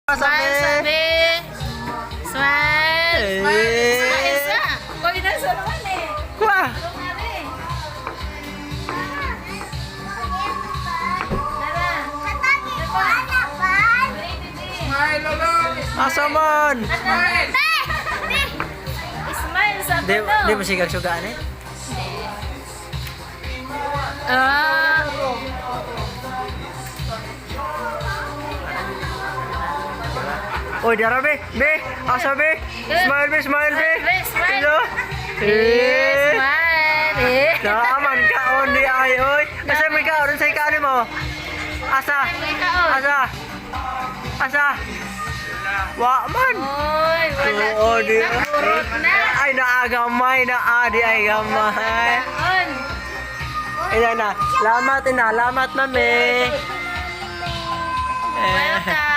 Smile, sabi. Smile. Eh. Smile sa. Koy na sa naman eh. Kuha. Smile, lolo. Asa man? Smile. Smile sa Di mo sigag sugaan eh? Ah. Oy, dara be. Be, asa be? Smile be, smile be. Be, smile. Hello? Smile. Naaman ka on di ay oy. Asa may ka oron sa ikano mo? Asa? Asa? Asa? Wa man. Oy, wala. Oo, di. Nakurot na. Ay naagamay na adi ay gamay. On. Ina na. Lamat ina, lamat mami. Welcome.